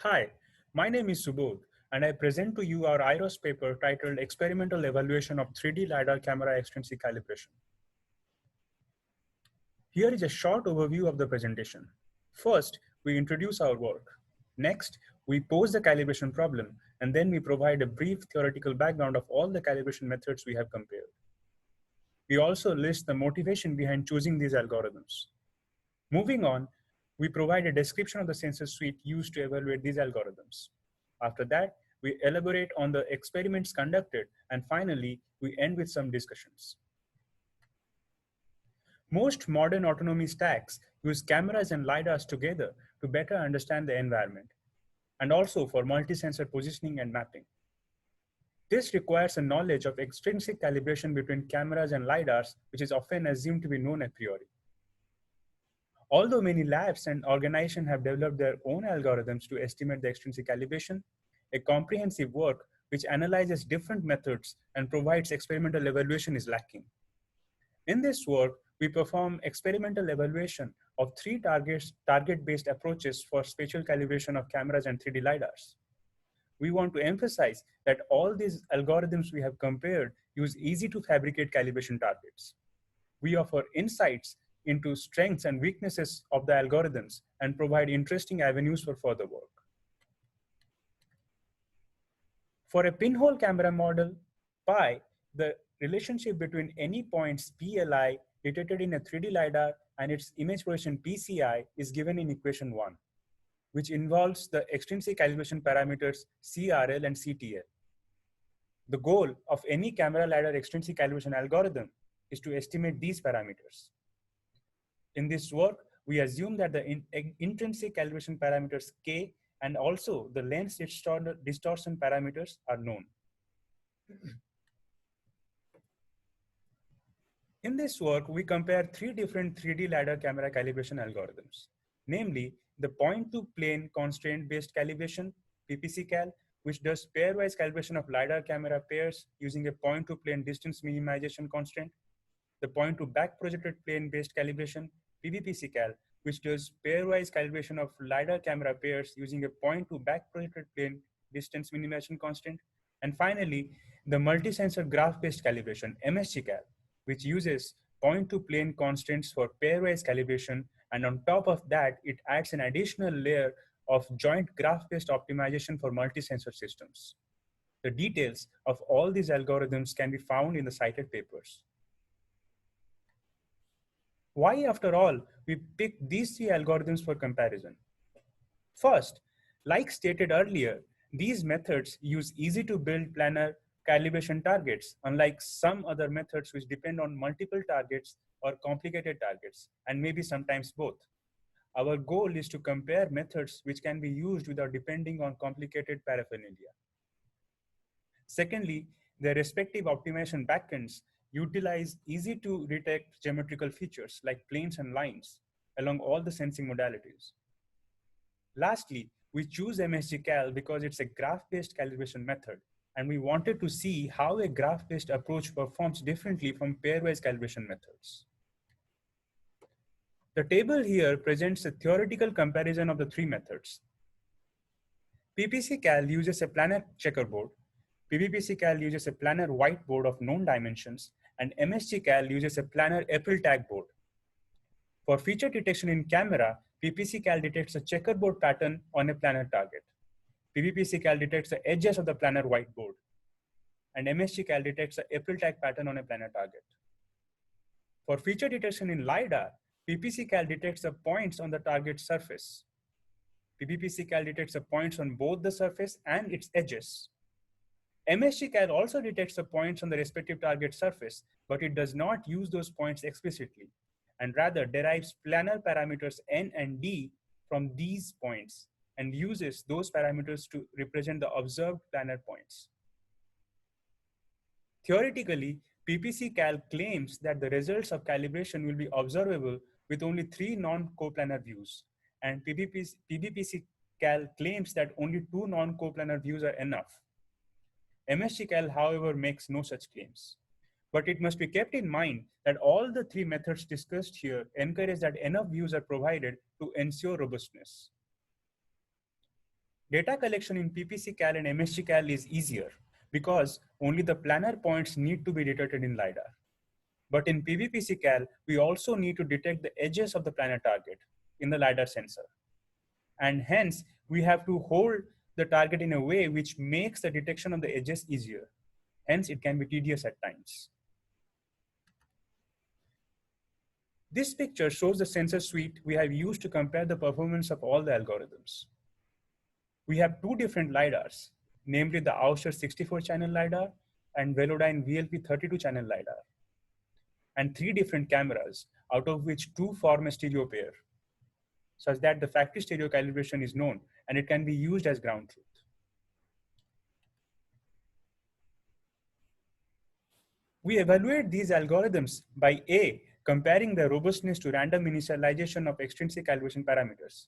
Hi, my name is Subodh, and I present to you our IROS paper titled Experimental Evaluation of 3D LiDAR Camera Extrinsic Calibration. Here is a short overview of the presentation. First, we introduce our work. Next, we pose the calibration problem, and then we provide a brief theoretical background of all the calibration methods we have compared. We also list the motivation behind choosing these algorithms. Moving on, we provide a description of the sensor suite used to evaluate these algorithms. After that, we elaborate on the experiments conducted, and finally, we end with some discussions. Most modern autonomy stacks use cameras and LiDARs together to better understand the environment, and also for multi-sensor positioning and mapping. This requires a knowledge of extrinsic calibration between cameras and LiDARs, which is often assumed to be known a priori. Although many labs and organizations have developed their own algorithms to estimate the extrinsic calibration, a comprehensive work which analyzes different methods and provides experimental evaluation is lacking. In this work, we perform experimental evaluation of three target-based approaches for spatial calibration of cameras and 3D LiDARs. We want to emphasize that all these algorithms we have compared use easy to fabricate calibration targets. We offer insights into strengths and weaknesses of the algorithms and provide interesting avenues for further work. For a pinhole camera model, pi, the relationship between any points PLI detected in a 3D LiDAR and its image position PCI is given in equation 1, which involves the extrinsic calibration parameters CRL and CTL. The goal of any camera LiDAR extrinsic calibration algorithm is to estimate these parameters. In this work, we assume that the intrinsic calibration parameters K and also the lens distortion parameters are known. In this work, we compare three different 3D LiDAR camera calibration algorithms, namely the point-to-plane constraint-based calibration, PPC-Cal, which does pairwise calibration of LiDAR camera pairs using a point-to-plane distance minimization constraint, the point-to-back projected plane-based calibration, PBPC-Cal, which does pairwise calibration of LiDAR camera pairs using a point-to-back projected plane distance minimization constraint, and finally, the multi-sensor graph-based calibration, MSG-Cal, which uses point-to-plane constraints for pairwise calibration, and on top of that, it adds an additional layer of joint graph-based optimization for multi-sensor systems. The details of all these algorithms can be found in the cited papers. Why, after all, we picked these three algorithms for comparison? First, like stated earlier, these methods use easy-to-build planar calibration targets, unlike some other methods which depend on multiple targets or complicated targets, and maybe sometimes both. Our goal is to compare methods which can be used without depending on complicated paraphernalia. Secondly, their respective optimization backends utilize easy-to-detect geometrical features like planes and lines along all the sensing modalities. Lastly, we choose MSG-Cal because it's a graph-based calibration method, and we wanted to see how a graph-based approach performs differently from pairwise calibration methods. The table here presents a theoretical comparison of the three methods. PPC-Cal uses a planar checkerboard, PBPC-Cal uses a planar whiteboard of known dimensions, and MSG-Cal uses a planar April tag board. For feature detection in camera, PPC-Cal detects a checkerboard pattern on a planar target. PBPC-Cal detects the edges of the planar whiteboard. And MSG-Cal detects the April tag pattern on a planar target. For feature detection in LiDAR, PPC-Cal detects the points on the target surface. PBPC-Cal detects the points on both the surface and its edges. MSG-Cal also detects the points on the respective target surface, but it does not use those points explicitly, and rather derives planar parameters n and d from these points and uses those parameters to represent the observed planar points. Theoretically, PPC-Cal claims that the results of calibration will be observable with only 3 non-coplanar views, and PBPC-Cal claims that only 2 non-coplanar views are enough. MSG-Cal, however, makes no such claims. But it must be kept in mind that all the three methods discussed here encourage that enough views are provided to ensure robustness. Data collection in PPCal and MSGcal is easier because only the planar points need to be detected in LiDAR. But in PBPCal, we also need to detect the edges of the planar target in the LiDAR sensor. And hence, we have to hold the target in a way which makes the detection of the edges easier. Hence, it can be tedious at times. This picture shows the sensor suite we have used to compare the performance of all the algorithms. We have two different LiDARs, namely the Auster 64-channel LiDAR and Velodyne VLP 32-channel LiDAR, and three different cameras, out of which two form a stereo pair, such that the factory stereo calibration is known and it can be used as ground truth. We evaluate these algorithms by A, comparing the robustness to random initialization of extrinsic calibration parameters.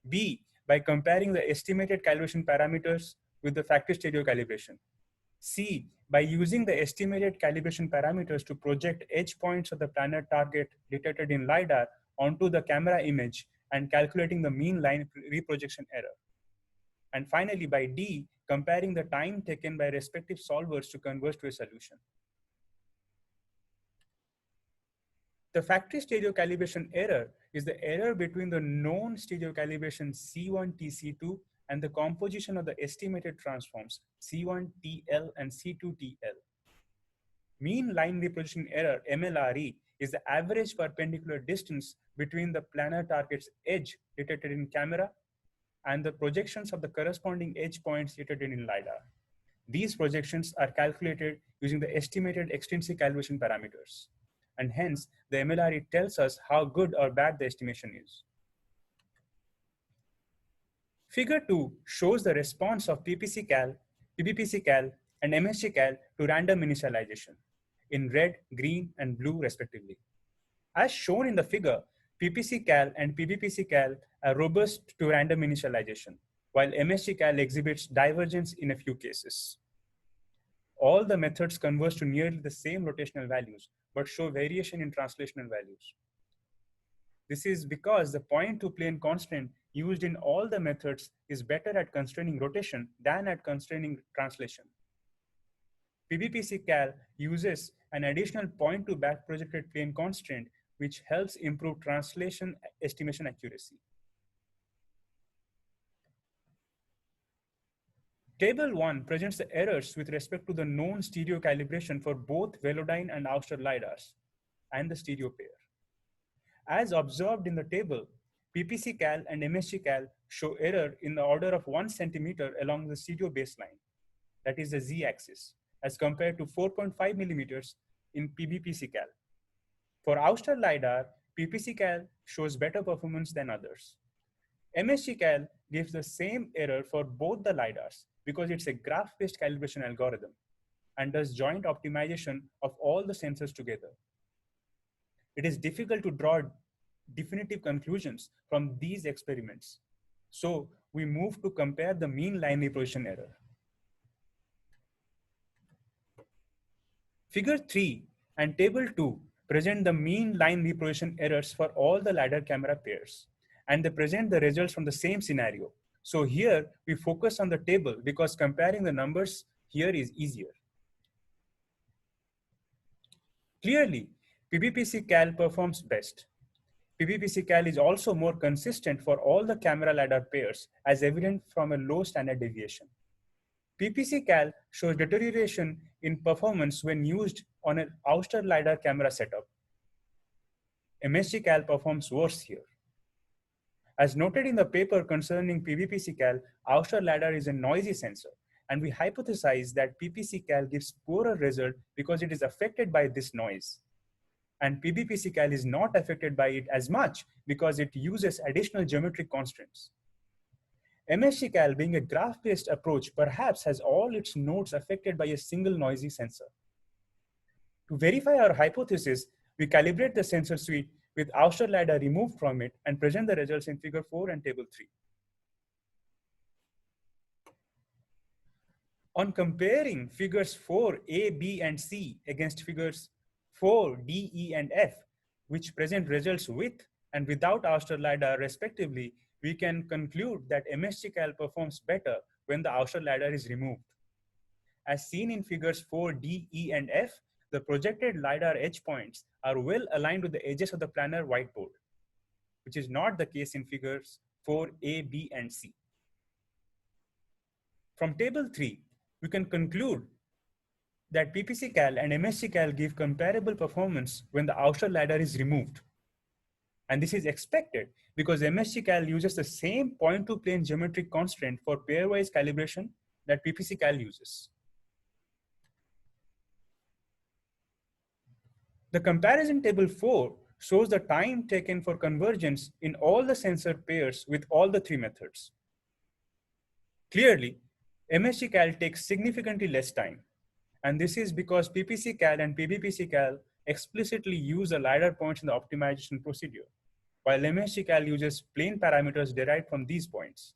B, by comparing the estimated calibration parameters with the factory stereo calibration. C, by using the estimated calibration parameters to project edge points of the planar target detected in LiDAR onto the camera image and calculating the mean line reprojection error. And finally, by D, comparing the time taken by respective solvers to converge to a solution. The factory stereo calibration error is the error between the known stereo calibration C1TC2 and the composition of the estimated transforms C1TL and C2TL. Mean line reprojection error, MLRE, is the average perpendicular distance between the planar target's edge detected in camera and the projections of the corresponding edge points detected in LiDAR. These projections are calculated using the estimated extrinsic calibration parameters. And hence, the MLRE tells us how good or bad the estimation is. Figure 2 shows the response of PPCal, PBPCal, and MSGcal to random initialization in red, green, and blue respectively. As shown in the figure, PPCal and PBPCal are robust to random initialization, while MSGcal exhibits divergence in a few cases. All the methods converge to nearly the same rotational values, but show variation in translational values. This is because the point-to-plane constraint used in all the methods is better at constraining rotation than at constraining translation. PBPCal uses an additional point-to-back projected plane constraint, which helps improve translation estimation accuracy. Table 1 presents the errors with respect to the known stereo calibration for both Velodyne and Auster LiDARs and the stereo pair. As observed in the table, PPCal and MSGcal show error in the order of 1 centimeter along the stereo baseline, that is the z-axis, as compared to 4.5 millimeters in PBPCal. For Auster LiDAR, PPCal shows better performance than others. MSGcal gives the same error for both the LiDARs because it's a graph-based calibration algorithm and does joint optimization of all the sensors together. It is difficult to draw definitive conclusions from these experiments. So we move to compare the mean line reprojection error. Figure 3 and Table 2 present the mean line reprojection errors for all the LiDAR camera pairs, and they present the results from the same scenario. So here we focus on the table because comparing the numbers here is easier. Clearly, PBPCal performs best. PBPCal is also more consistent for all the camera LiDAR pairs, as evident from a low standard deviation. PPCal shows deterioration in performance when used on an Auster LiDAR camera setup. MSGcal performs worse here. As noted in the paper concerning PBPCal, Auster LiDAR is a noisy sensor, and we hypothesize that PPCal gives poorer result because it is affected by this noise. And PBPCal is not affected by it as much because it uses additional geometric constraints. MSGcal, being a graph-based approach, perhaps has all its nodes affected by a single noisy sensor. To verify our hypothesis, we calibrate the sensor suite with Auster LiDAR removed from it and present the results in Figure 4 and Table 3. On comparing figures 4, A, B, and C against figures 4, D, E, and F, which present results with and without Auster LiDAR respectively, we can conclude that MSGCal performs better when the outer ladder is removed. As seen in figures 4D, E, and F, the projected LiDAR edge points are well aligned with the edges of the planar whiteboard, which is not the case in figures 4A, B, and C. From table 3, we can conclude that PPCCal and MSGCal give comparable performance when the outer ladder is removed. And this is expected because MSGCal uses the same point-to-plane geometric constraint for pairwise calibration that PPCCal uses. The comparison table 4 shows the time taken for convergence in all the sensor pairs with all the three methods. Clearly, MSGCal takes significantly less time. And this is because PPCCal and PBPCCal explicitly use the LiDAR points in the optimization procedure, while MSGCal uses plane parameters derived from these points.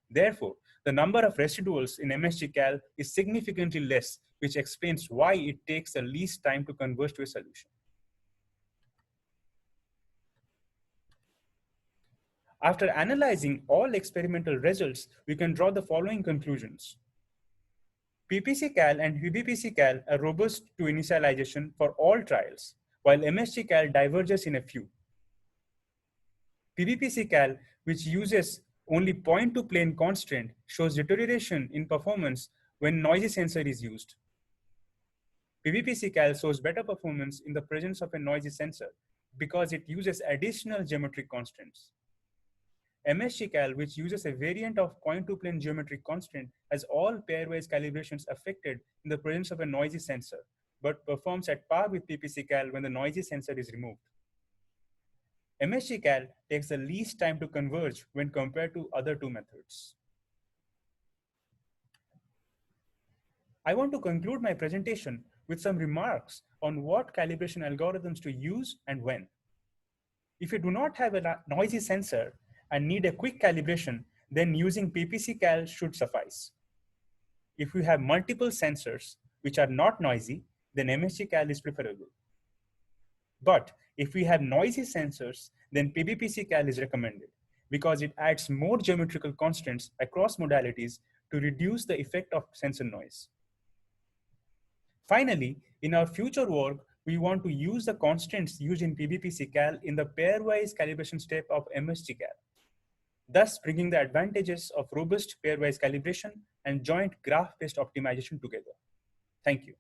Therefore, the number of residuals in MSGCal is significantly less, which explains why it takes the least time to converge to a solution. After analyzing all experimental results, we can draw the following conclusions. PPCCal and PBPCCal are robust to initialization for all trials, while MSGCal diverges in a few. PBPCCal, which uses only point-to-plane constraint, shows deterioration in performance when noisy sensor is used. PBPCCal shows better performance in the presence of a noisy sensor because it uses additional geometric constraints. MSGCal, which uses a variant of point-to-plane geometric constraint, has all pairwise calibrations affected in the presence of a noisy sensor, but performs at par with PPCCal when the noisy sensor is removed. MSGCal takes the least time to converge when compared to other two methods. I want to conclude my presentation with some remarks on what calibration algorithms to use and when. If you do not have a noisy sensor and need a quick calibration, then using PPCCal should suffice. If you have multiple sensors which are not noisy, then MSGCal is preferable. But if we have noisy sensors, then PBPCCal is recommended because it adds more geometrical constraints across modalities to reduce the effect of sensor noise. Finally, in our future work, we want to use the constraints used in PBPCCal in the pairwise calibration step of MSGCal, thus bringing the advantages of robust pairwise calibration and joint graph-based optimization together. Thank you.